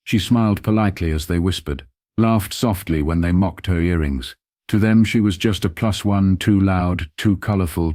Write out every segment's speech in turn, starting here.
She smiled politely as they whispered, laughed softly when they mocked her earrings. To them she was just a +1, too loud, too colorful,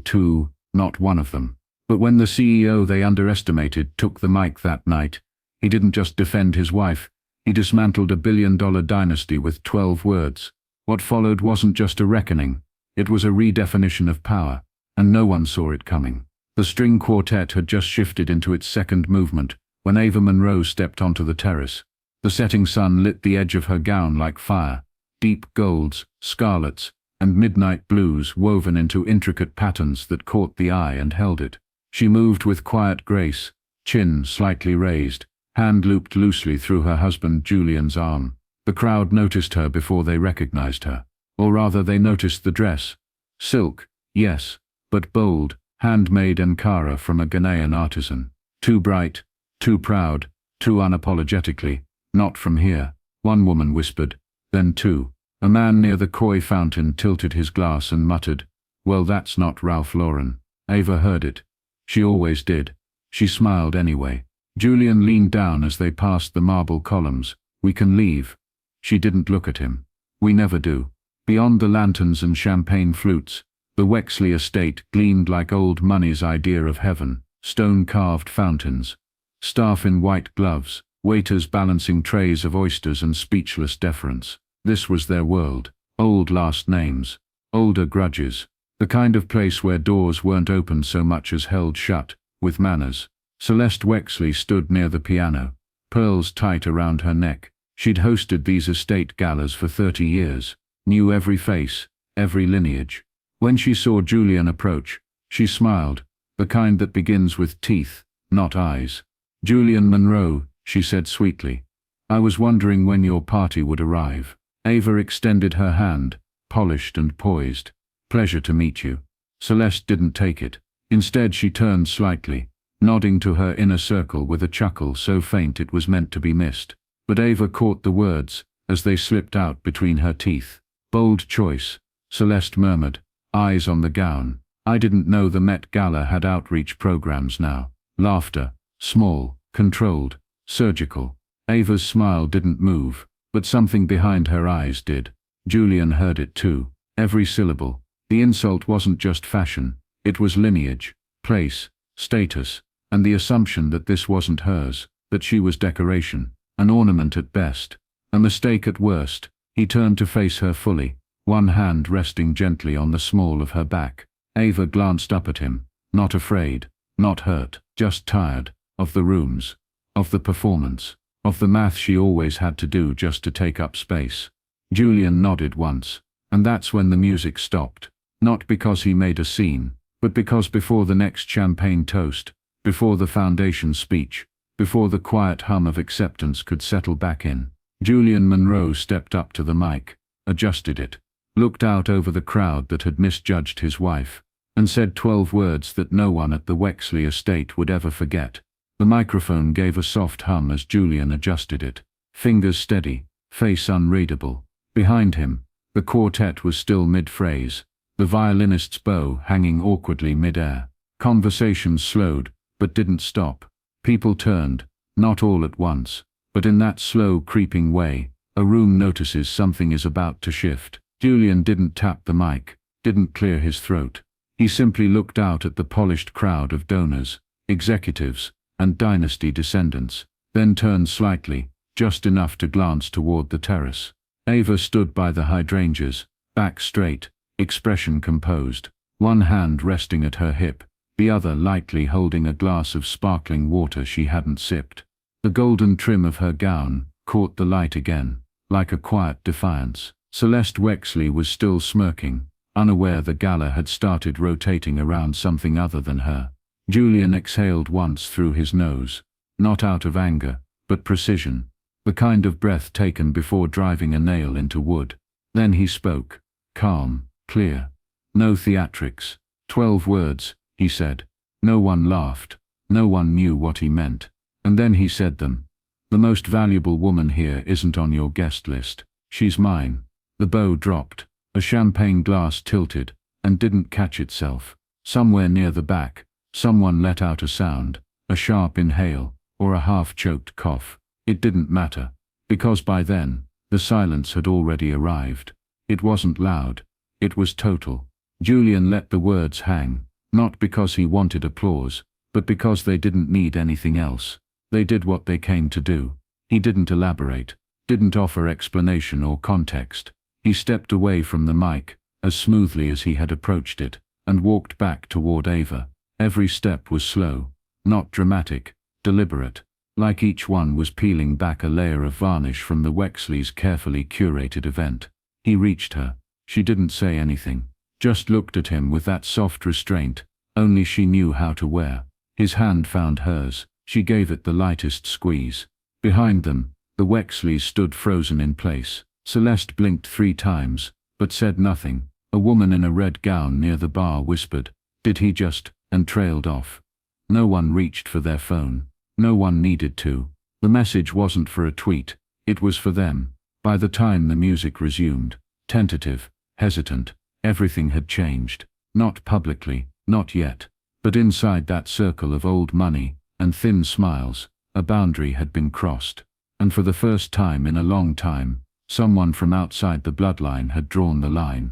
not one of them. But when the CEO they underestimated took the mic that night, he didn't just defend his wife, he dismantled a billion-dollar dynasty with 12 words. What followed wasn't just a reckoning, it was a redefinition of power, and no one saw it coming. The string quartet had just shifted into its second movement when Ava Monroe stepped onto the terrace. The setting sun lit the edge of her gown like fire, deep golds, scarlets, and midnight blues woven into intricate patterns that caught the eye and held it. She moved with quiet grace, chin slightly raised, hand looped loosely through her husband Julian's arm. The crowd noticed her before they recognized her. Or rather, they noticed the dress. Silk, yes, but bold, handmade Ankara from a Ghanaian artisan. Too bright, too proud, too unapologetically. Not from here, one woman whispered, then two. A man near the koi fountain tilted his glass and muttered, "Well, that's not Ralph Lauren." Ava heard it. She always did. She smiled anyway. Julian leaned down as they passed the marble columns. "We can leave." She didn't look at him. "We never do." Beyond the lanterns and champagne flutes, the Wexley estate gleamed like old money's idea of heaven. Stone-carved fountains, staff in white gloves, waiters balancing trays of oysters and speechless deference. This was their world. Old last names, older grudges, the kind of place where doors weren't opened so much as held shut, with manners. Celeste Wexley stood near the piano, pearls tight around her neck. She'd hosted these estate galas for 30 years, knew every face, every lineage. When she saw Julian approach, she smiled, the kind that begins with teeth, not eyes. "Julian Monroe," she said sweetly. "I was wondering when your party would arrive." Ava extended her hand, polished and poised. "Pleasure to meet you." Celeste didn't take it. Instead she turned slightly, nodding to her inner circle with a chuckle so faint it was meant to be missed. But Ava caught the words, as they slipped out between her teeth. "Bold choice," Celeste murmured, eyes on the gown. "I didn't know the Met Gala had outreach programs now." Laughter, small, controlled, surgical. Ava's smile didn't move, but something behind her eyes did. Julian heard it too, every syllable. The insult wasn't just fashion, it was lineage, place, status, and the assumption that this wasn't hers, that she was decoration, an ornament at best, a mistake at worst. He turned to face her fully, one hand resting gently on the small of her back. Ava glanced up at him, not afraid, not hurt, just tired, of the rooms, of the performance, of the math she always had to do just to take up space. Julian nodded once, and that's when the music stopped. Not because he made a scene, but because before the next champagne toast, before the foundation speech, before the quiet hum of acceptance could settle back in, Julian Monroe stepped up to the mic, adjusted it, looked out over the crowd that had misjudged his wife, and said 12 words that no one at the Wexley estate would ever forget. The microphone gave a soft hum as Julian adjusted it, fingers steady, face unreadable. Behind him, the quartet was still mid-phrase, the violinist's bow hanging awkwardly mid-air. Conversations slowed, but didn't stop. People turned, not all at once, but in that slow, creeping way, a room notices something is about to shift. Julian didn't tap the mic, didn't clear his throat. He simply looked out at the polished crowd of donors, executives, and dynasty descendants, then turned slightly, just enough to glance toward the terrace. Ava stood by the hydrangeas, back straight, expression composed, one hand resting at her hip, the other lightly holding a glass of sparkling water she hadn't sipped. The golden trim of her gown caught the light again, like a quiet defiance. Celeste Wexley was still smirking, unaware the gala had started rotating around something other than her. Julian exhaled once through his nose, not out of anger, but precision, the kind of breath taken before driving a nail into wood. Then he spoke, calm, clear. No theatrics. 12 words, he said. No one laughed. No one knew what he meant. And then he said them. "The most valuable woman here isn't on your guest list. She's mine." The bow dropped. A champagne glass tilted, and didn't catch itself. Somewhere near the back, someone let out a sound, a sharp inhale, or a half-choked cough. It didn't matter. Because by then, the silence had already arrived. It wasn't loud. It was total. Julian let the words hang, not because he wanted applause, but because they didn't need anything else. They did what they came to do. He didn't elaborate, didn't offer explanation or context. He stepped away from the mic, as smoothly as he had approached it, and walked back toward Ava. Every step was slow, not dramatic, deliberate, like each one was peeling back a layer of varnish from the Wexleys' carefully curated event. He reached her. She didn't say anything, just looked at him with that soft restraint only she knew how to wear. His hand found hers. She gave it the lightest squeeze. Behind them, the Wexleys stood frozen in place. Celeste blinked 3 times, but said nothing. A woman in a red gown near the bar whispered, "Did he just," and trailed off. No one reached for their phone. No one needed to. The message wasn't for a tweet. It was for them. By the time the music resumed, tentative, hesitant, everything had changed. Not publicly, not yet. But inside that circle of old money and thin smiles, a boundary had been crossed. And for the first time in a long time, someone from outside the bloodline had drawn the line.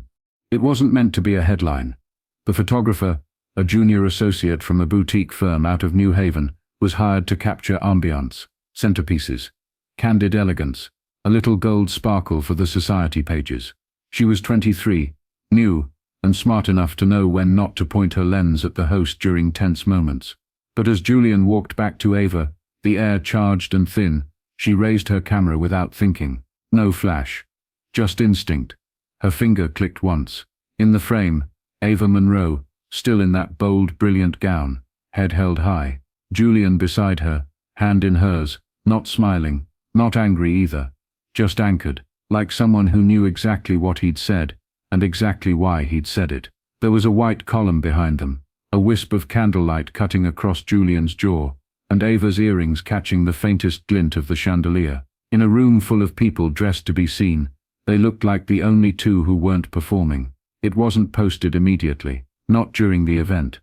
It wasn't meant to be a headline. The photographer, a junior associate from a boutique firm out of New Haven, was hired to capture ambiance, centerpieces, candid elegance, a little gold sparkle for the society pages. She was 23, new, and smart enough to know when not to point her lens at the host during tense moments. But as Julian walked back to Ava, the air charged and thin, she raised her camera without thinking. No flash. Just instinct. Her finger clicked once. In the frame, Ava Monroe, still in that bold, brilliant gown, head held high. Julian beside her, hand in hers, not smiling, not angry either, just anchored, like someone who knew exactly what he'd said, and exactly why he'd said it. There was a white column behind them, a wisp of candlelight cutting across Julian's jaw, and Ava's earrings catching the faintest glint of the chandelier. In a room full of people dressed to be seen, they looked like the only 2 who weren't performing. It wasn't posted immediately, not during the event.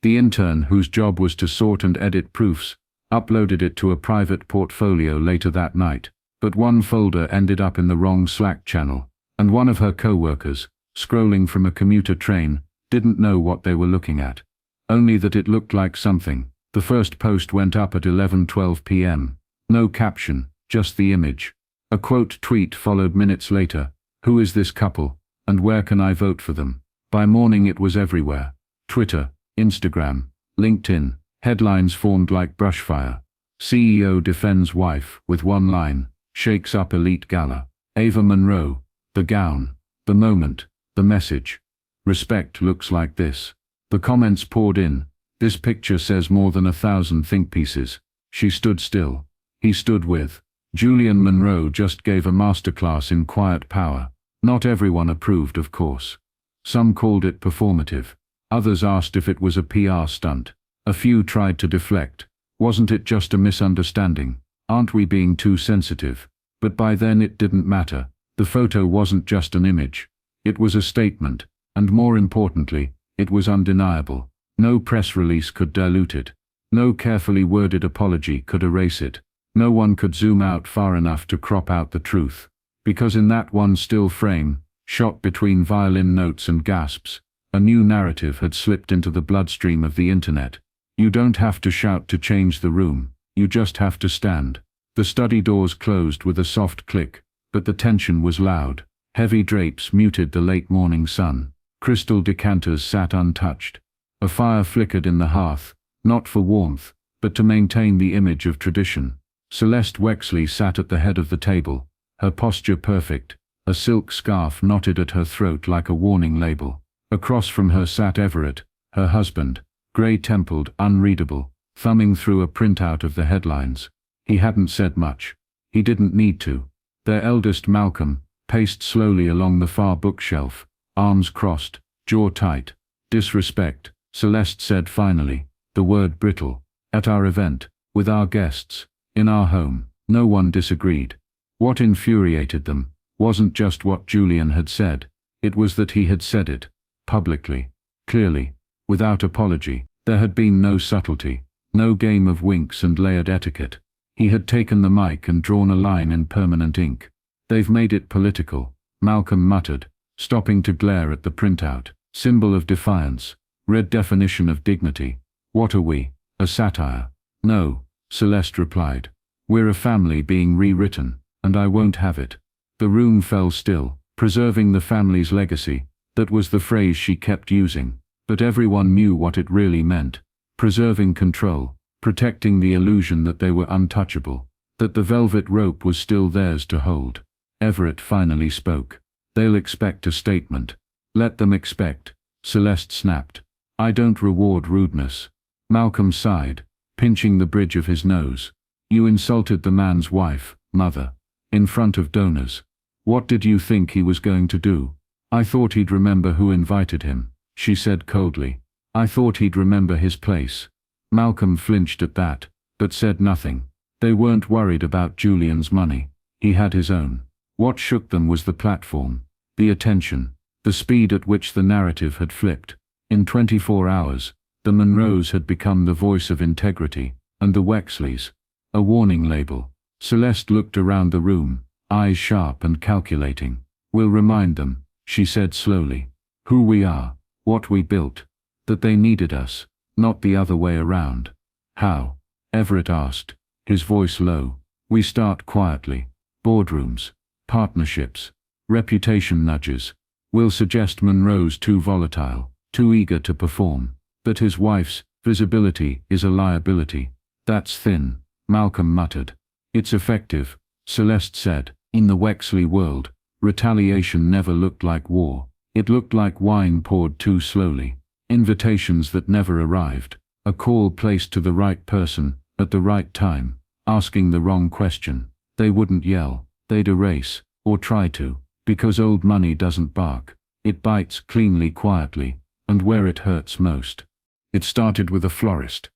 The intern, whose job was to sort and edit proofs, uploaded it to a private portfolio later that night, but one folder ended up in the wrong Slack channel, and one of her co-workers, scrolling from a commuter train, didn't know what they were looking at, only that it looked like something. The first post went up at 11:12 p.m. No caption, just the image. A quote tweet followed minutes later. "Who is this couple, and where can I vote for them?" By morning it was everywhere. Twitter, Instagram, LinkedIn, headlines formed like brushfire. CEO defends wife with one line, shakes up elite gala. Ava Monroe, the gown, the moment, the message. Respect looks like this. The comments poured in. This picture says more than 1,000 think pieces. She stood still. He stood with. Julian Monroe just gave a masterclass in quiet power. Not everyone approved, of course. Some called it performative. Others asked if it was a PR stunt. A few tried to deflect. Wasn't it just a misunderstanding? Aren't we being too sensitive? But by then it didn't matter. The photo wasn't just an image. It was a statement, and more importantly, it was undeniable. No press release could dilute it. No carefully worded apology could erase it. No one could zoom out far enough to crop out the truth. Because in that one still frame, shot between violin notes and gasps, a new narrative had slipped into the bloodstream of the internet. You don't have to shout to change the room. You just have to stand. The study doors closed with a soft click, but the tension was loud. Heavy drapes muted the late morning sun. Crystal decanters sat untouched. A fire flickered in the hearth, not for warmth, but to maintain the image of tradition. Celeste Wexley sat at the head of the table, her posture perfect, a silk scarf knotted at her throat like a warning label. Across from her sat Everett, her husband, grey-templed, unreadable, thumbing through a printout of the headlines. He hadn't said much. He didn't need to. Their eldest, Malcolm, paced slowly along the far bookshelf, arms crossed, jaw tight. "Disrespect," Celeste said finally, the word brittle. "At our event, with our guests, in our home." No one disagreed. What infuriated them wasn't just what Julian had said. It was that he had said it. Publicly. Clearly. Without apology. There had been no subtlety. No game of winks and layered etiquette. He had taken the mic and drawn a line in permanent ink. "They've made it political," Malcolm muttered, stopping to glare at the printout. "Symbol of defiance. Red definition of dignity. What are we? A satire?" "No," Celeste replied. "We're a family being rewritten, and I won't have it." The room fell still. Preserving the family's legacy, that was the phrase she kept using, but everyone knew what it really meant. Preserving control, protecting the illusion that they were untouchable, that the velvet rope was still theirs to hold. Everett finally spoke. "They'll expect a statement." "Let them expect," Celeste snapped. "I don't reward rudeness." Malcolm sighed, pinching the bridge of his nose. "You insulted the man's wife, mother, in front of donors. What did you think he was going to do?" "I thought he'd remember who invited him," she said coldly. "I thought he'd remember his place." Malcolm flinched at that, but said nothing. They weren't worried about Julian's money. He had his own. What shook them was the platform, the attention, the speed at which the narrative had flipped. In 24 hours, the Monroes had become the voice of integrity, and the Wexleys, a warning label. Celeste looked around the room, eyes sharp and calculating. "We'll remind them," she said slowly, "who we are, what we built, that they needed us, not the other way around." "How?" Everett asked, his voice low. "We start quietly. Boardrooms, partnerships, reputation nudges. We'll suggest Monroe's too volatile, too eager to perform, that his wife's visibility is a liability." "That's thin," Malcolm muttered. "It's effective," Celeste said. "In the Wexley world, retaliation never looked like war. It looked like wine poured too slowly, invitations that never arrived, a call placed to the right person, at the right time, asking the wrong question. They wouldn't yell, they'd erase, or try to, because old money doesn't bark. It bites cleanly, quietly, and where it hurts most." It started with a florist.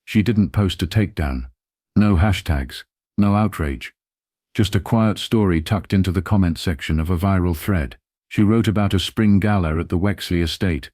She didn't post a takedown. No hashtags, no outrage. Just a quiet story tucked into the comment section of a viral thread. She wrote about a spring gala at the Wexley estate.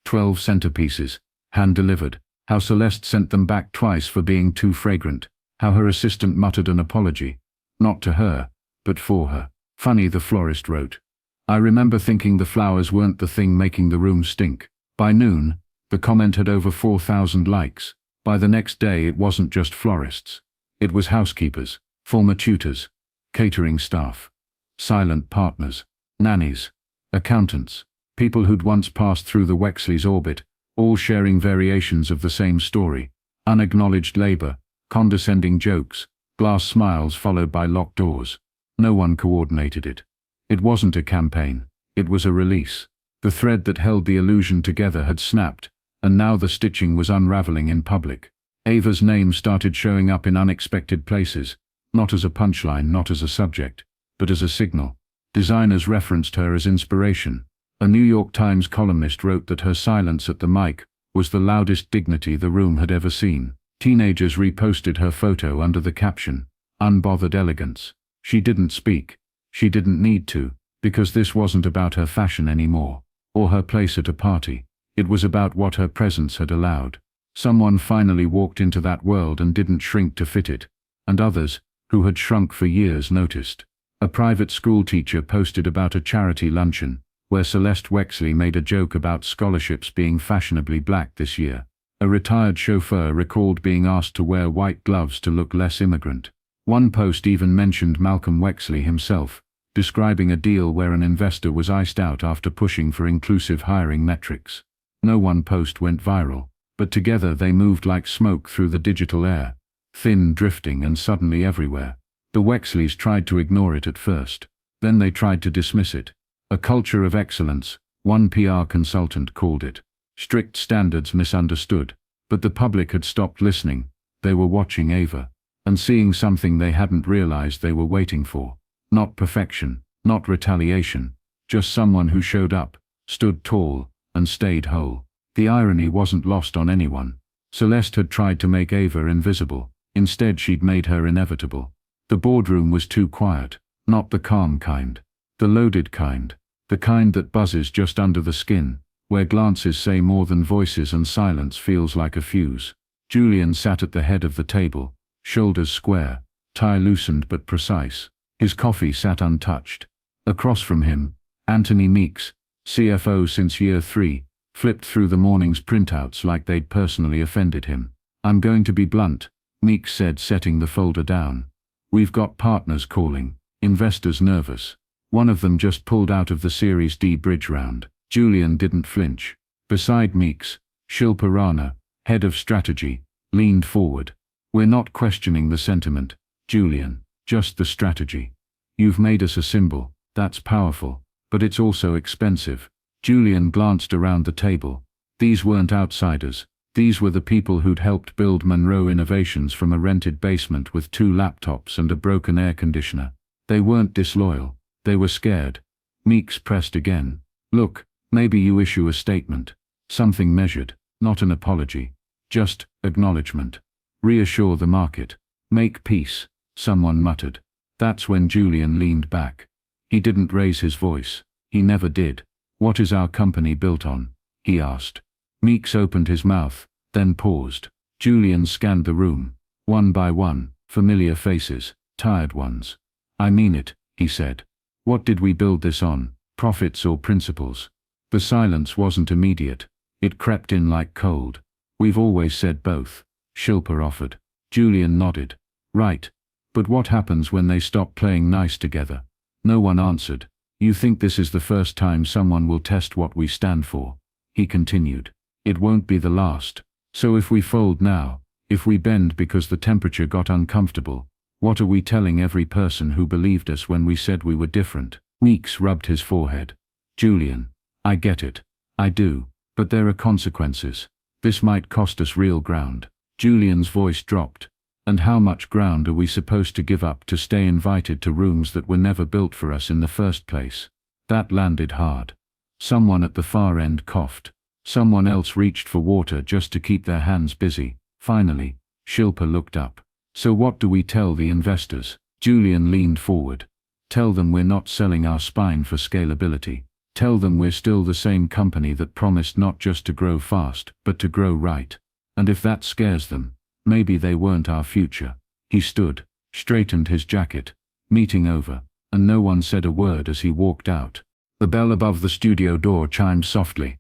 12 centerpieces, hand-delivered. How Celeste sent them back twice for being too fragrant. How her assistant muttered an apology. Not to her, but for her. "Funny," the florist wrote. "I remember thinking the flowers weren't the thing making the room stink." By noon, the comment had over 4,000 likes. By the next day it wasn't just florists. It was housekeepers, former tutors, catering staff, silent partners, nannies, accountants, people who'd once passed through the Wexley's orbit, all sharing variations of the same story. Unacknowledged labor, condescending jokes, glass smiles followed by locked doors. No one coordinated it. It wasn't a campaign, it was a release. The thread that held the illusion together had snapped, and now the stitching was unraveling in public. Ava's name started showing up in unexpected places, not as a punchline, not as a subject, but as a signal. Designers referenced her as inspiration. A New York Times columnist wrote that her silence at the mic was the loudest dignity the room had ever seen. Teenagers reposted her photo under the caption, "Unbothered elegance." She didn't speak. She didn't need to, because this wasn't about her fashion anymore, or her place at a party. It was about what her presence had allowed. Someone finally walked into that world and didn't shrink to fit it, and others, who had shrunk for years, noticed. A private school teacher posted about a charity luncheon, where Celeste Wexley made a joke about scholarships being fashionably black this year. A retired chauffeur recalled being asked to wear white gloves to look less immigrant. One post even mentioned Malcolm Wexley himself, describing a deal where an investor was iced out after pushing for inclusive hiring metrics. No one post went viral, but together they moved like smoke through the digital air, thin, drifting, and suddenly everywhere. The Wexleys tried to ignore it at first. Then they tried to dismiss it. A culture of excellence, one PR consultant called it. Strict standards misunderstood. But the public had stopped listening. They were watching Ava, and seeing something they hadn't realized they were waiting for. Not perfection, not retaliation, just someone who showed up, stood tall, and stayed whole. The irony wasn't lost on anyone. Celeste had tried to make Ava invisible. Instead she'd made her inevitable. The boardroom was too quiet, not the calm kind. The loaded kind. The kind that buzzes just under the skin, where glances say more than voices and silence feels like a fuse. Julian sat at the head of the table, shoulders square, tie loosened but precise. His coffee sat untouched. Across from him, Anthony Meeks, CFO since year 3, flipped through the morning's printouts like they'd personally offended him. "I'm going to be blunt," Meeks said, setting the folder down. "We've got partners calling, investors nervous. One of them just pulled out of the Series D bridge round." Julian didn't flinch. Beside Meeks, Shilpa Rana, head of strategy, leaned forward. "We're not questioning the sentiment, Julian, just the strategy. You've made us a symbol, that's powerful, but it's also expensive." Julian glanced around the table. These weren't outsiders. These were the people who'd helped build Monroe Innovations from a rented basement with 2 laptops and a broken air conditioner. They weren't disloyal. They were scared. Meeks pressed again. "Look, maybe you issue a statement. Something measured, not an apology. Just acknowledgement. Reassure the market. Make peace," someone muttered. That's when Julian leaned back. He didn't raise his voice. He never did. "What is our company built on?" he asked. Meeks opened his mouth, then paused. Julian scanned the room. One by one, familiar faces, tired ones. "I mean it," he said. "What did we build this on, profits or principles?" The silence wasn't immediate. It crept in like cold. "We've always said both," Shilpa offered. Julian nodded. "Right. But what happens when they stop playing nice together?" No one answered. "You think this is the first time someone will test what we stand for?" he continued. "It won't be the last. So if we fold now, if we bend because the temperature got uncomfortable, what are we telling every person who believed us when we said we were different?" Meeks rubbed his forehead. "Julian, I get it. I do. But there are consequences. This might cost us real ground." Julian's voice dropped. "And how much ground are we supposed to give up to stay invited to rooms that were never built for us in the first place?" That landed hard. Someone at the far end coughed. Someone else reached for water just to keep their hands busy. Finally, Shilpa looked up. "So what do we tell the investors?" Julian leaned forward. "Tell them we're not selling our spine for scalability. Tell them we're still the same company that promised not just to grow fast, but to grow right. And if that scares them, maybe they weren't our future." He stood, straightened his jacket. Meeting over, and no one said a word as he walked out. The bell above the studio door chimed softly.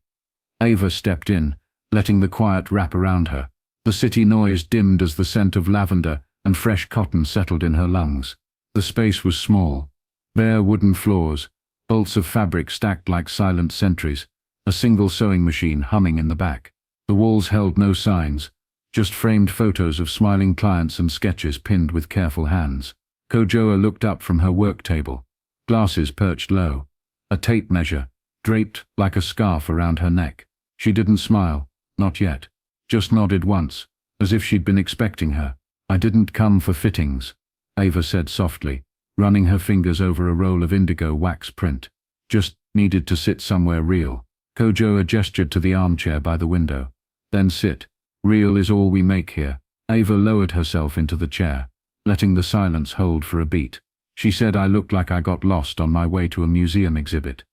Ava stepped in, letting the quiet wrap around her. The city noise dimmed as the scent of lavender and fresh cotton settled in her lungs. The space was small. Bare wooden floors, bolts of fabric stacked like silent sentries, a single sewing machine humming in the back. The walls held no signs, just framed photos of smiling clients and sketches pinned with careful hands. Kojoa looked up from her work table, glasses perched low, a tape measure, draped like a scarf around her neck. She didn't smile, not yet, just nodded once, as if she'd been expecting her. "I didn't come for fittings," Ava said softly, running her fingers over a roll of indigo wax print. "Just needed to sit somewhere real." Kojoa gestured to the armchair by the window. "Then sit. Real is all we make here." Ava lowered herself into the chair, letting the silence hold for a beat. She said I looked like I got lost on my way to a museum exhibit.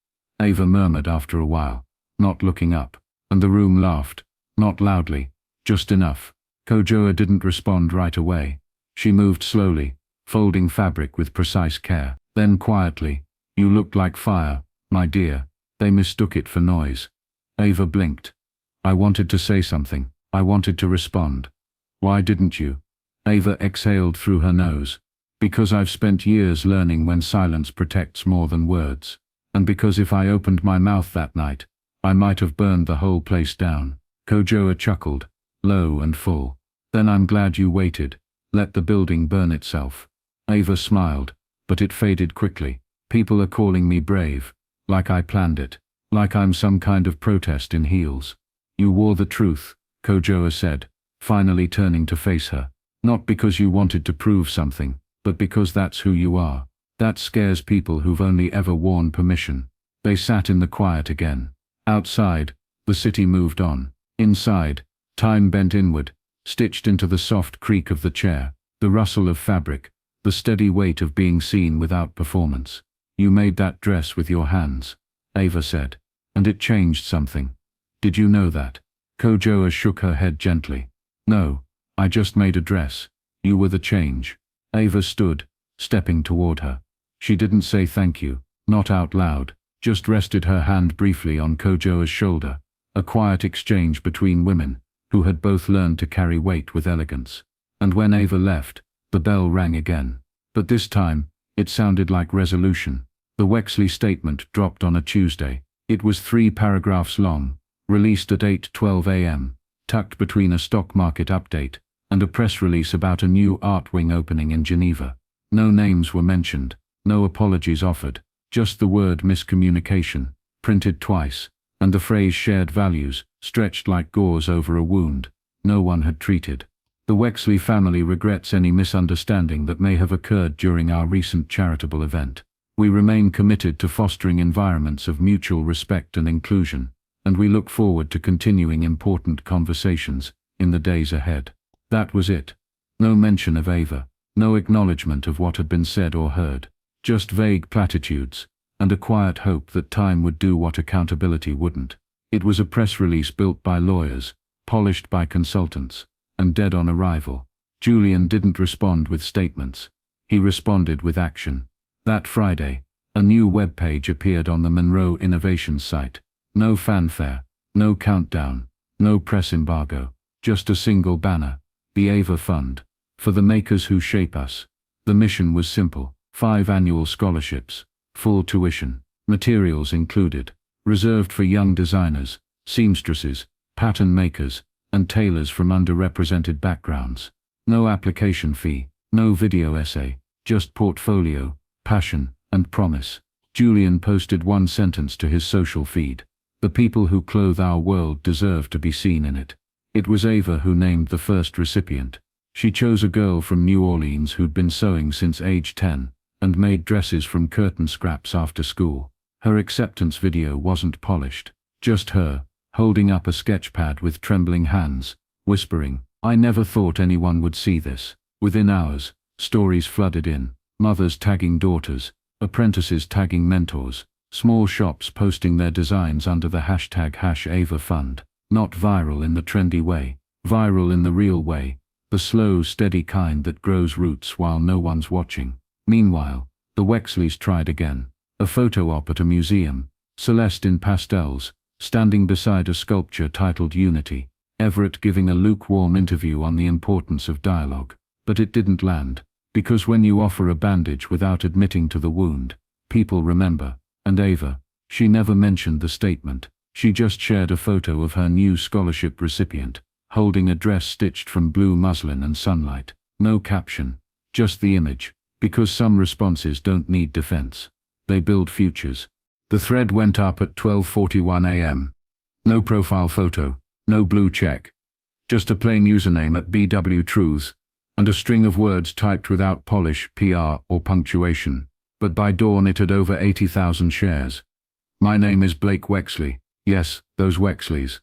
Ava murmured after a while, not looking up, and the room laughed, not loudly, just enough. Kojoa didn't respond right away. She moved slowly, folding fabric with precise care. Then quietly, "You looked like fire, my dear. They mistook it for noise." Ava blinked. "I wanted to say something. I wanted to respond." "Why didn't you?" Ava exhaled through her nose. "Because I've spent years learning when silence protects more than words. And because if I opened my mouth that night, I might have burned the whole place down." Kojoa chuckled, low and full. "Then I'm glad you waited. Let the building burn itself." Ava smiled, but it faded quickly. "People are calling me brave, like I planned it, like I'm some kind of protest in heels." "You wore the truth," Kojoa said, finally turning to face her. "Not because you wanted to prove something, but because that's who you are. That scares people who've only ever worn permission." They sat in the quiet again. Outside, the city moved on. Inside, time bent inward, stitched into the soft creak of the chair, the rustle of fabric, the steady weight of being seen without performance. "You made that dress with your hands," Ava said, "and it changed something. Did you know that?" Kojoa shook her head gently. "No, I just made a dress. You were the change." Ava stood, stepping toward her. She didn't say thank you, not out loud, just rested her hand briefly on Kojoa's shoulder, a quiet exchange between women, who had both learned to carry weight with elegance. And when Ava left, the bell rang again. But this time, it sounded like resolution. The Wexley statement dropped on a Tuesday. It was 3 paragraphs long, released at 8:12 a.m., tucked between a stock market update and a press release about a new art wing opening in Geneva. No names were mentioned, no apologies offered, just the word miscommunication, printed twice, and the phrase shared values, stretched like gauze over a wound no one had treated. The Wexley family regrets any misunderstanding that may have occurred during our recent charitable event. We remain committed to fostering environments of mutual respect and inclusion, and we look forward to continuing important conversations in the days ahead. That was it. No mention of Ava, no acknowledgement of what had been said or heard, just vague platitudes, and a quiet hope that time would do what accountability wouldn't. It was a press release built by lawyers, polished by consultants, and dead on arrival. Julian didn't respond with statements. He responded with action. That Friday, a new web page appeared on the Monroe Innovations site. No fanfare, no countdown, no press embargo, just a single banner. The Ava Fund, for the makers who shape us. The mission was simple: 5 annual scholarships, full tuition, materials included, reserved for young designers, seamstresses, pattern makers, and tailors from underrepresented backgrounds. No application fee, no video essay, just portfolio, passion, and promise. Julian posted one sentence to his social feed: "The people who clothe our world deserve to be seen in it." It was Ava who named the first recipient. She chose a girl from New Orleans who'd been sewing since age 10, and made dresses from curtain scraps after school. Her acceptance video wasn't polished, just her, holding up a sketch pad with trembling hands, whispering, "I never thought anyone would see this." Within hours, stories flooded in, mothers tagging daughters, apprentices tagging mentors, small shops posting their designs under the hashtag #AvaFund. Not viral in the trendy way, viral in the real way, the slow, steady kind that grows roots while no one's watching. Meanwhile, the Wexleys tried again. A photo op at a museum, Celeste in pastels, standing beside a sculpture titled Unity, Everett giving a lukewarm interview on the importance of dialogue. But it didn't land, because when you offer a bandage without admitting to the wound, people remember. And Ava, she never mentioned the statement. She just shared a photo of her new scholarship recipient, holding a dress stitched from blue muslin and sunlight. No caption, just the image, because some responses don't need defense. They build futures. The thread went up at 12:41 a.m. No profile photo, no blue check. Just a plain username at BW Truths, and a string of words typed without polish, PR, or punctuation. But by dawn it had over 80,000 shares. "My name is Blake Wexley. Yes, those Wexleys.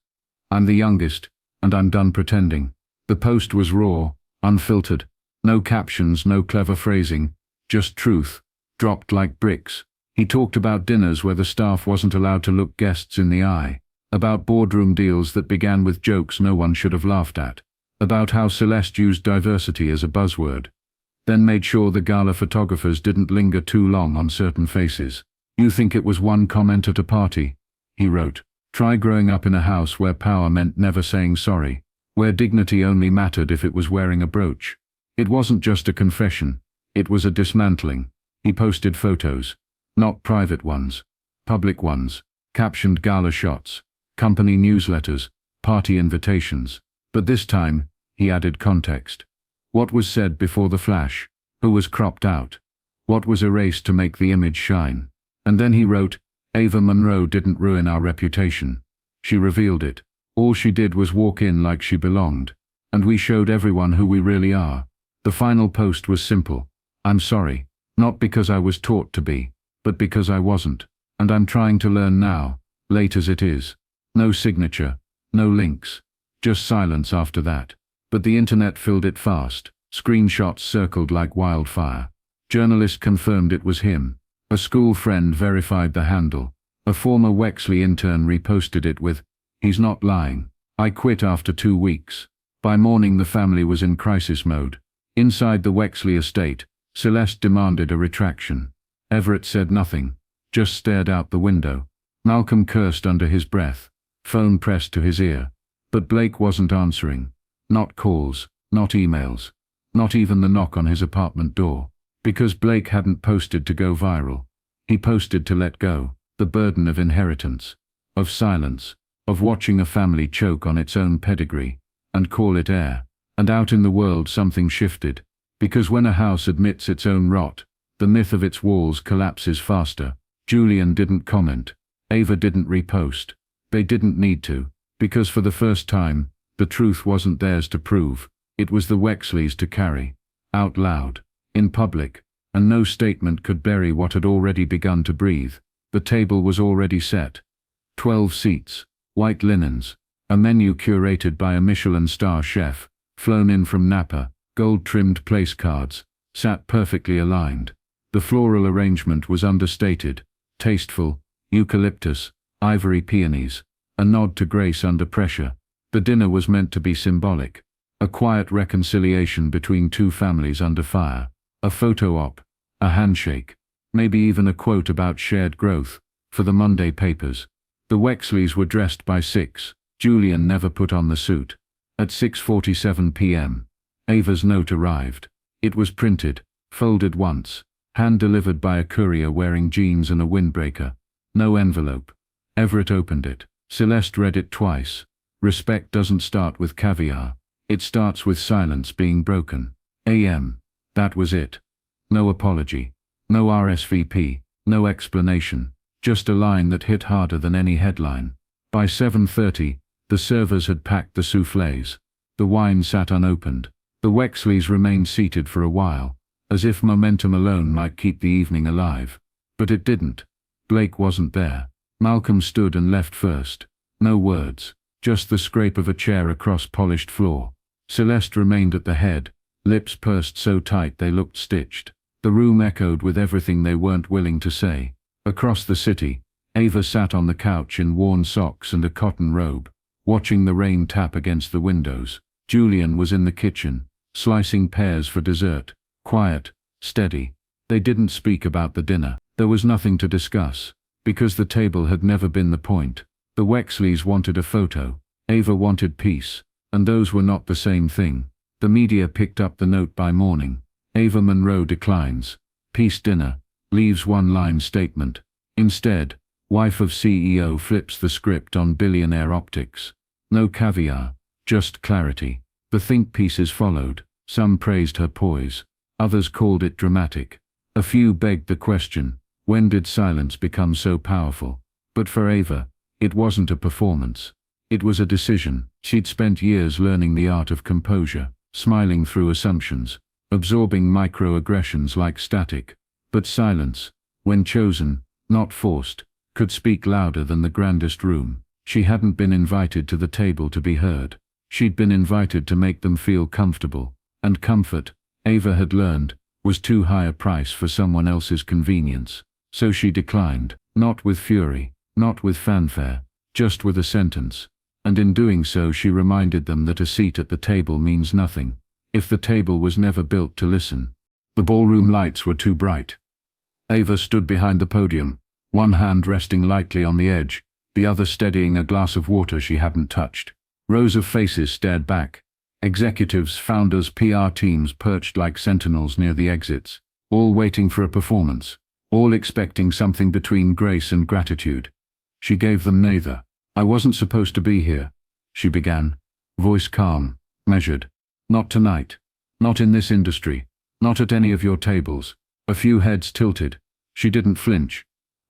I'm the youngest, and I'm done pretending." The post was raw, unfiltered, no captions, no clever phrasing, just truth, dropped like bricks. He talked about dinners where the staff wasn't allowed to look guests in the eye, about boardroom deals that began with jokes no one should have laughed at, about how Celeste used diversity as a buzzword, then made sure the gala photographers didn't linger too long on certain faces. "You think it was one comment at a party?" he wrote. "Try growing up in a house where power meant never saying sorry, where dignity only mattered if it was wearing a brooch." It wasn't just a confession, it was a dismantling. He posted photos, not private ones, public ones, captioned gala shots, company newsletters, party invitations. But this time, he added context. What was said before the flash? Who was cropped out? What was erased to make the image shine? And then he wrote, "Ava Monroe didn't ruin our reputation. She revealed it. All she did was walk in like she belonged. And we showed everyone who we really are." The final post was simple. "I'm sorry. Not because I was taught to be, but because I wasn't. And I'm trying to learn now, late as it is." No signature, no links. Just silence after that. But the internet filled it fast. Screenshots circled like wildfire. Journalists confirmed it was him. A school friend verified the handle. A former Wexley intern reposted it with, "He's not lying. I quit after 2 weeks." By morning the family was in crisis mode. Inside the Wexley estate, Celeste demanded a retraction. Everett said nothing, just stared out the window. Malcolm cursed under his breath, phone pressed to his ear. But Blake wasn't answering. Not calls, not emails, not even the knock on his apartment door. Because Blake hadn't posted to go viral. He posted to let go, the burden of inheritance, of silence, of watching a family choke on its own pedigree, and call it heir. And out in the world something shifted, because when a house admits its own rot, the myth of its walls collapses faster. Julian didn't comment. Ava didn't repost. They didn't need to, because for the first time, the truth wasn't theirs to prove, it was the Wexleys to carry. Out loud, in public, and no statement could bury what had already begun to breathe. The table was already set. 12 seats, white linens, a menu curated by a Michelin star chef, flown in from Napa, gold-trimmed place cards, sat perfectly aligned. The floral arrangement was understated, tasteful, eucalyptus, ivory peonies, a nod to grace under pressure. The dinner was meant to be symbolic, a quiet reconciliation between two families under fire, a photo op, a handshake, maybe even a quote about shared growth, for the Monday papers. The Wexleys were dressed by 6, Julian never put on the suit. At 6:47 p.m., Ava's note arrived. It was printed, folded once, hand-delivered by a courier wearing jeans and a windbreaker. No envelope. Everett opened it. Celeste read it twice. Respect doesn't start with caviar. It starts with silence being broken. A.M. That was it. No apology. No RSVP. No explanation. Just a line that hit harder than any headline. By 7:30, the servers had packed the soufflés. The wine sat unopened. The Wexleys remained seated for a while, as if momentum alone might keep the evening alive. But it didn't. Blake wasn't there. Malcolm stood and left first. No words, just the scrape of a chair across polished floor. Celeste remained at the head, lips pursed so tight they looked stitched. The room echoed with everything they weren't willing to say. Across the city, Ava sat on the couch in worn socks and a cotton robe, watching the rain tap against the windows. Julian was in the kitchen, slicing pears for dessert, quiet, steady. They didn't speak about the dinner. There was nothing to discuss, because the table had never been the point. The Wexleys wanted a photo, Ava wanted peace, and those were not the same thing. The media picked up the note by morning. Ava Monroe declines. Peace dinner, leaves one-line statement. Instead, wife of CEO flips the script on Billionaire optics. No caviar, just clarity. The think pieces followed. Some praised her poise. Others called it dramatic. A few begged the question, when did silence become so powerful? But for Ava, it wasn't a performance. It was a decision. She'd spent years learning the art of composure, smiling through assumptions, absorbing microaggressions like static. But silence, when chosen, not forced, could speak louder than the grandest room. She hadn't been invited to the table to be heard. She'd been invited to make them feel comfortable. And comfort, Ava had learned, was too high a price for someone else's convenience. So she declined, not with fury, not with fanfare, just with a sentence. And in doing so she reminded them that a seat at the table means nothing, if the table was never built to listen. The ballroom lights were too bright. Ava stood behind the podium, one hand resting lightly on the edge, the other steadying a glass of water she hadn't touched. Rows of faces stared back. Executives, founders, PR teams perched like sentinels near the exits, all waiting for a performance, all expecting something between grace and gratitude. She gave them neither. I wasn't supposed to be here, she began, voice calm, measured. Not tonight. Not in this industry. Not at any of your tables. A few heads tilted. She didn't flinch.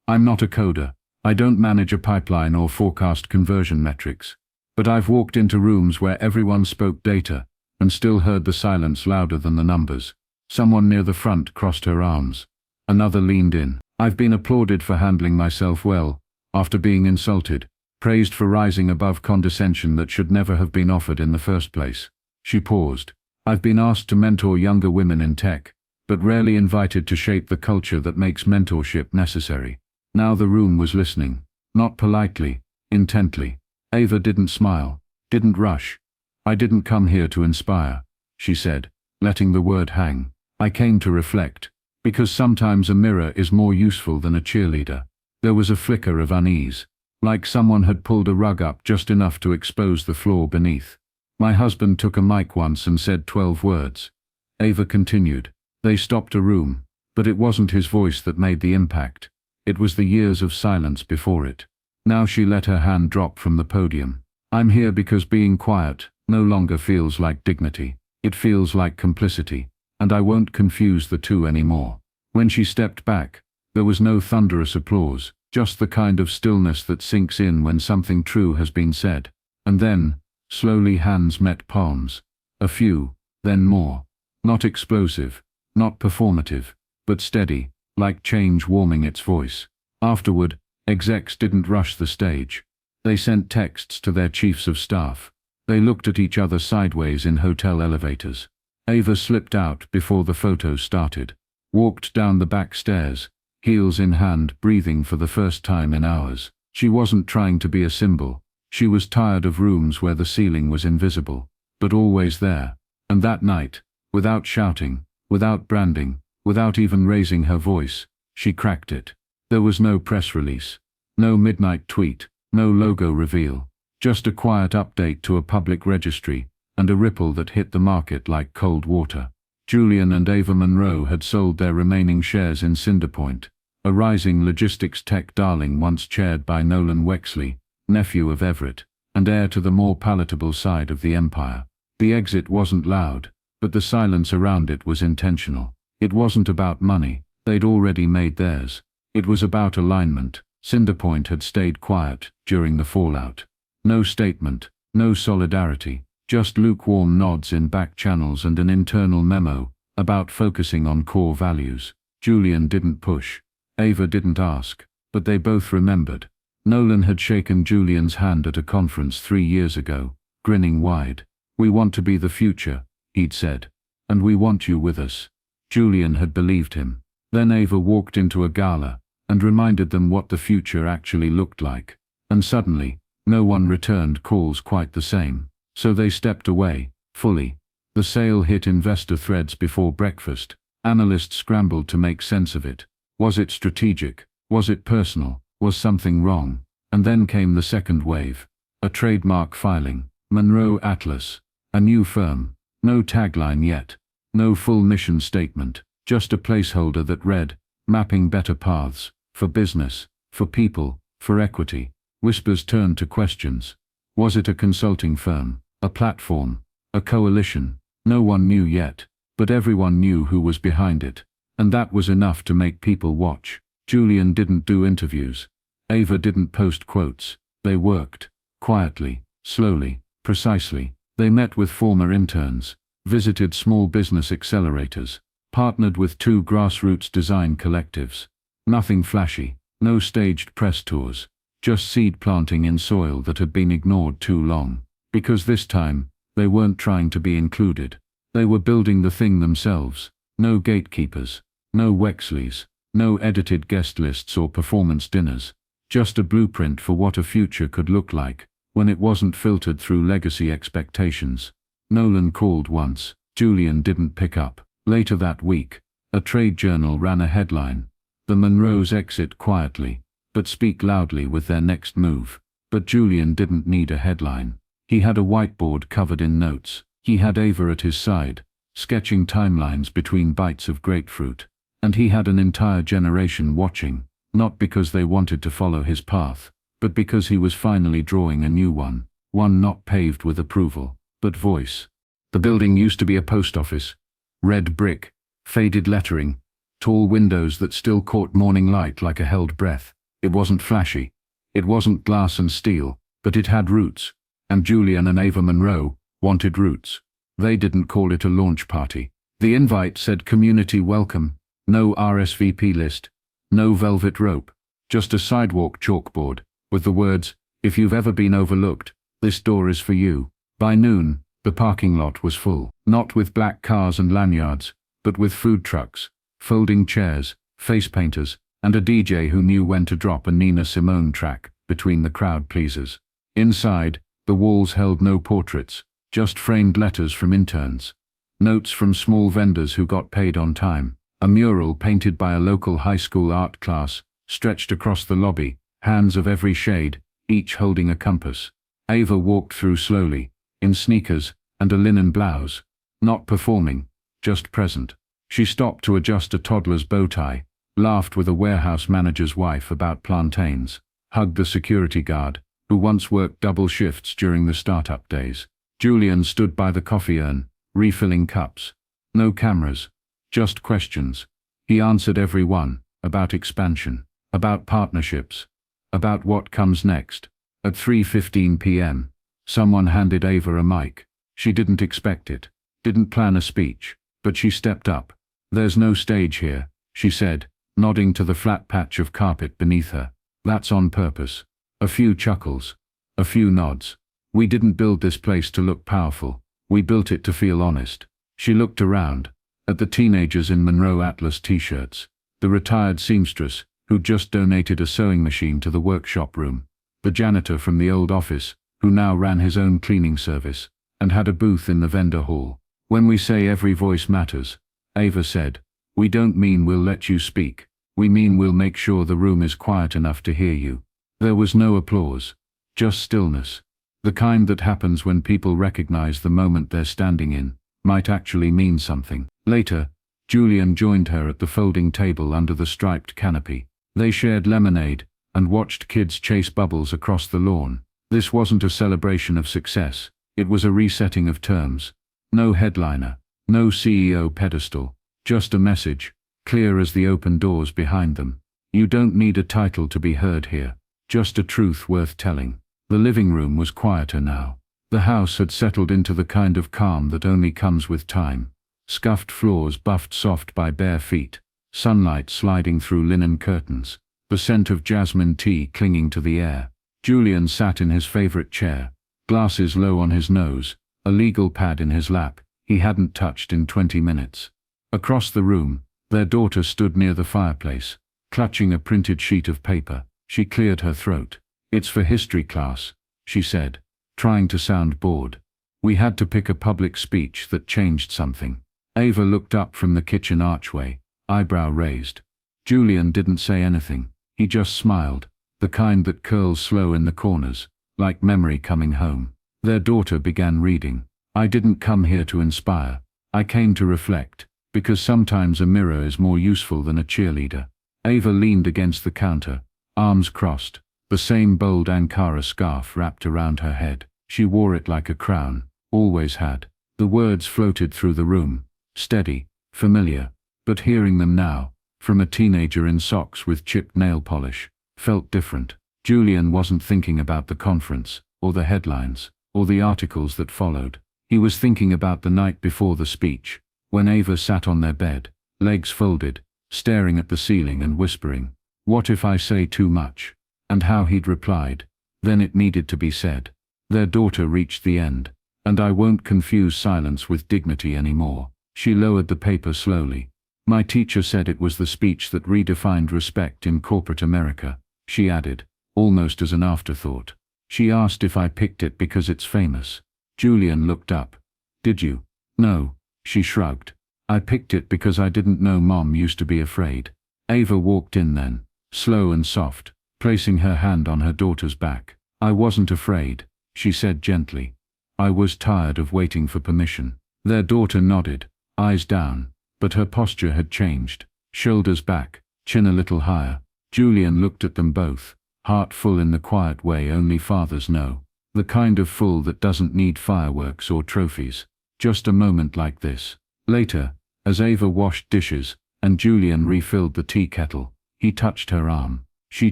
I'm not a coder. I don't manage a pipeline or forecast conversion metrics. But I've walked into rooms where everyone spoke data, and still heard the silence louder than the numbers. Someone near the front crossed her arms. Another leaned in. I've been applauded for handling myself well, after being insulted, praised for rising above condescension that should never have been offered in the first place. She paused. I've been asked to mentor younger women in tech, but rarely invited to shape the culture that makes mentorship necessary. Now the room was listening, not politely, intently. Ava didn't smile, didn't rush. I didn't come here to inspire, she said. letting the word hang. I came to reflect, because sometimes a mirror is more useful than a cheerleader. There was a flicker of unease, like someone had pulled a rug up just enough to expose the floor beneath. My husband took a mic once and said 12 words. Ava continued. They stopped a room, but it wasn't his voice that made the impact. It was the years of silence before it. Now she let her hand drop from the podium. I'm here because being quiet no longer feels like dignity. It feels like complicity, and I won't confuse the two anymore. When she stepped back, there was no thunderous applause, just the kind of stillness that sinks in when something true has been said. And then, slowly hands met palms. A few, then more. Not explosive, not performative, but steady, like change warming its voice. Afterward, execs didn't rush the stage. They sent texts to their chiefs of staff. They looked at each other sideways in hotel elevators. Ava slipped out before the photos started, walked down the back stairs, heels in hand, breathing for the first time in hours. She wasn't trying to be a symbol. She was tired of rooms where the ceiling was invisible, but always there. And that night, without shouting, without branding, without even raising her voice, she cracked it. There was no press release, no midnight tweet, no logo reveal, just a quiet update to a public registry, and a ripple that hit the market like cold water. Julian and Ava Monroe had sold their remaining shares in Cinderpoint, a rising logistics tech darling once chaired by Nolan Wexley, nephew of Everett, and heir to the more palatable side of the empire. The exit wasn't loud, but the silence around it was intentional. It wasn't about money, they'd already made theirs. It was about alignment. Cinderpoint had stayed quiet during the fallout. No statement, no solidarity, just lukewarm nods in back channels and an internal memo about focusing on core values. Julian didn't push. Ava didn't ask, but they both remembered. Nolan had shaken Julian's hand at a conference 3 years ago, grinning wide. "We want to be the future," he'd said, "and we want you with us." Julian had believed him. Then Ava walked into a gala and reminded them what the future actually looked like. And suddenly, no one returned calls quite the same. So they stepped away, fully. The sale hit investor threads before breakfast. Analysts scrambled to make sense of it. Was it strategic? Was it personal? Was something wrong? And then came the second wave. A trademark filing. Monroe Atlas. A new firm. No tagline yet. No full mission statement. Just a placeholder that read, "Mapping better paths. For business. For people. For equity." Whispers turned to questions. Was it a consulting firm? A platform? A coalition? No one knew yet, but everyone knew who was behind it. And that was enough to make people watch. Julian didn't do interviews. Ava didn't post quotes. They worked. Quietly. Slowly. Precisely. They met with former interns, visited small business accelerators, partnered with 2 grassroots design collectives. Nothing flashy. No staged press tours. Just seed planting in soil that had been ignored too long. Because this time, they weren't trying to be included. They were building the thing themselves. No gatekeepers. No Wexleys. No edited guest lists or performance dinners. Just a blueprint for what a future could look like, when it wasn't filtered through legacy expectations. Nolan called once. Julian didn't pick up. Later that week, a trade journal ran a headline. "The Monroes exit quietly, but speak loudly with their next move." But Julian didn't need a headline. He had a whiteboard covered in notes. He had Ava at his side, sketching timelines between bites of grapefruit. And he had an entire generation watching, not because they wanted to follow his path, but because he was finally drawing a new one not paved with approval, but voice. The building used to be a post office. Red brick, faded lettering, tall windows that still caught morning light like a held breath. It wasn't flashy. It wasn't glass and steel, but it had roots. And Julian and Ava Monroe wanted roots. They didn't call it a launch party. The invite said community welcome. No RSVP list. No velvet rope. Just a sidewalk chalkboard, with the words, "If you've ever been overlooked, this door is for you." By noon, the parking lot was full. Not with black cars and lanyards, but with food trucks, folding chairs, face painters, and a DJ who knew when to drop a Nina Simone track between the crowd pleasers. Inside, the walls held no portraits, just framed letters from interns. Notes from small vendors who got paid on time. A mural painted by a local high school art class stretched across the lobby, hands of every shade, each holding a compass. Ava walked through slowly, in sneakers and a linen blouse. Not performing, just present. She stopped to adjust a toddler's bow tie, laughed with a warehouse manager's wife about plantains, hugged the security guard, who once worked double shifts during the startup days. Julian stood by the coffee urn, refilling cups. No cameras, just questions. He answered every one, about expansion, about partnerships, about what comes next. At 3:15 p.m., someone handed Ava a mic. She didn't expect it, didn't plan a speech, but she stepped up. "There's no stage here," she said, nodding to the flat patch of carpet beneath her. "That's on purpose." A few chuckles, a few nods. "We didn't build this place to look powerful. We built it to feel honest." She looked around, at the teenagers in Monroe Atlas t-shirts, the retired seamstress who'd just donated a sewing machine to the workshop room, the janitor from the old office who now ran his own cleaning service and had a booth in the vendor hall. "When we say every voice matters," Ava said, "we don't mean we'll let you speak. We mean we'll make sure the room is quiet enough to hear you." There was no applause, just stillness. The kind that happens when people recognize the moment they're standing in might actually mean something. Later, Julian joined her at the folding table under the striped canopy. They shared lemonade and watched kids chase bubbles across the lawn. This wasn't a celebration of success, it was a resetting of terms. No headliner, no CEO pedestal, just a message, clear as the open doors behind them. You don't need a title to be heard here, just a truth worth telling. The living room was quieter now. The house had settled into the kind of calm that only comes with time. Scuffed floors buffed soft by bare feet, sunlight sliding through linen curtains, the scent of jasmine tea clinging to the air. Julian sat in his favorite chair, glasses low on his nose, a legal pad in his lap he hadn't touched in 20 minutes. Across the room, their daughter stood near the fireplace, clutching a printed sheet of paper. She cleared her throat. "It's for history class," she said, trying to sound bored. "We had to pick a public speech that changed something." Ava looked up from the kitchen archway, eyebrow raised. Julian didn't say anything. He just smiled, the kind that curls slow in the corners, like memory coming home. Their daughter began reading. "I didn't come here to inspire. I came to reflect, because sometimes a mirror is more useful than a cheerleader." Ava leaned against the counter, arms crossed, the same bold Ankara scarf wrapped around her head. She wore it like a crown, always had. The words floated through the room, steady, familiar, but hearing them now, from a teenager in socks with chipped nail polish, felt different. Julian wasn't thinking about the conference, or the headlines, or the articles that followed. He was thinking about the night before the speech, when Ava sat on their bed, legs folded, staring at the ceiling and whispering, "What if I say too much?" And how he'd replied, "Then it needed to be said." Their daughter reached the end, "And I won't confuse silence with dignity anymore." She lowered the paper slowly. "My teacher said it was the speech that redefined respect in corporate America," she added, almost as an afterthought. "She asked if I picked it because it's famous." Julian looked up. "Did you?" "No," she shrugged. "I picked it because I didn't know Mom used to be afraid." Ava walked in then, slow and soft, placing her hand on her daughter's back. "I wasn't afraid," she said gently. "I was tired of waiting for permission." Their daughter nodded, eyes down, but her posture had changed, shoulders back, chin a little higher. Julian looked at them both, heart full in the quiet way only fathers know. The kind of full that doesn't need fireworks or trophies, just a moment like this. Later, as Ava washed dishes, and Julian refilled the tea kettle, he touched her arm. "She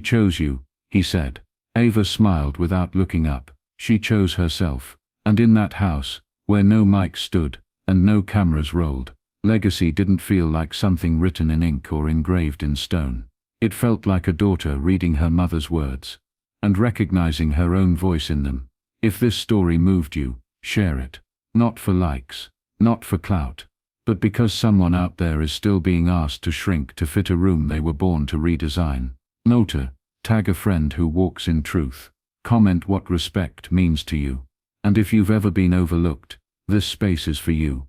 chose you," he said. Ava smiled without looking up. She chose herself. And in that house, where no mic stood, and no cameras rolled, legacy didn't feel like something written in ink or engraved in stone. It felt like a daughter reading her mother's words, and recognizing her own voice in them. If this story moved you, share it. Not for likes, not for clout, but because someone out there is still being asked to shrink to fit a room they were born to redesign. Note, tag a friend who walks in truth. Comment what respect means to you. And if you've ever been overlooked, this space is for you.